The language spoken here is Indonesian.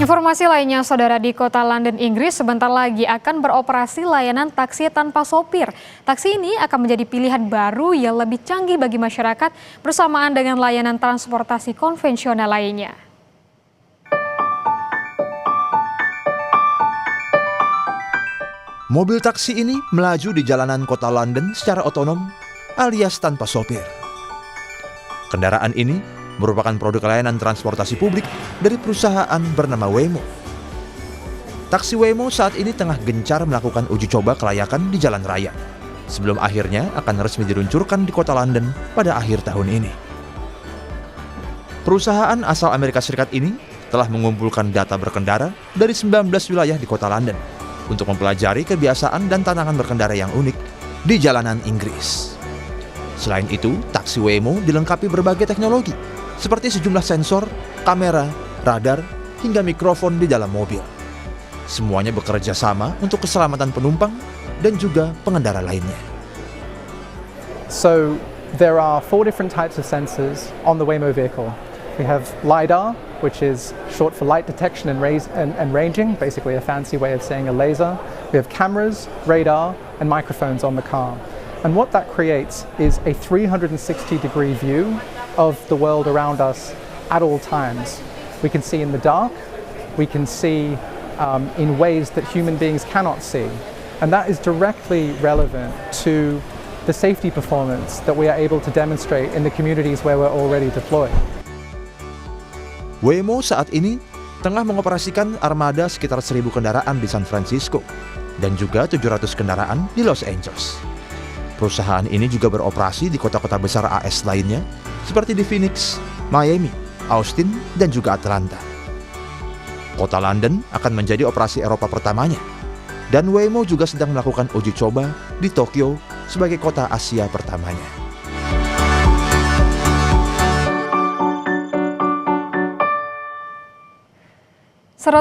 Informasi lainnya, saudara, di kota London, Inggris sebentar lagi akan beroperasi layanan taksi tanpa sopir. Taksi ini akan menjadi pilihan baru yang lebih canggih bagi masyarakat bersamaan dengan layanan transportasi konvensional lainnya. Mobil taksi ini melaju di jalanan kota London secara otonom alias tanpa sopir. Kendaraan ini merupakan produk layanan transportasi publik dari perusahaan bernama Waymo. Taksi Waymo saat ini tengah gencar melakukan uji coba kelayakan di jalan raya, sebelum akhirnya akan resmi diluncurkan di kota London pada akhir tahun ini. Perusahaan asal Amerika Serikat ini telah mengumpulkan data berkendara dari 19 wilayah di kota London untuk mempelajari kebiasaan dan tantangan berkendara yang unik di jalanan Inggris. Selain itu, taksi Waymo dilengkapi berbagai teknologi, seperti sejumlah sensor, kamera, radar, hingga mikrofon di dalam mobil. Semuanya bekerja sama untuk keselamatan penumpang dan juga pengendara lainnya. So there are 4 different types of sensors on the Waymo vehicle. We have LiDAR, which is short for light detection and ranging, basically a fancy way of saying a laser. We have cameras, radar, and microphones on the car. And what that creates is a 360-degree view of the world around us at all times. We can see in the dark, we can see in ways that human beings cannot see. And that is directly relevant to the safety performance that we are able to demonstrate in the communities where we're already deployed. Waymo saat ini tengah mengoperasikan armada sekitar 1.000 kendaraan di San Francisco dan juga 700 kendaraan di Los Angeles. Perusahaan ini juga beroperasi di kota-kota besar AS lainnya seperti di Phoenix, Miami, Austin, dan juga Atlanta. Kota London akan menjadi operasi Eropa pertamanya, dan Waymo juga sedang melakukan uji coba di Tokyo sebagai kota Asia pertamanya.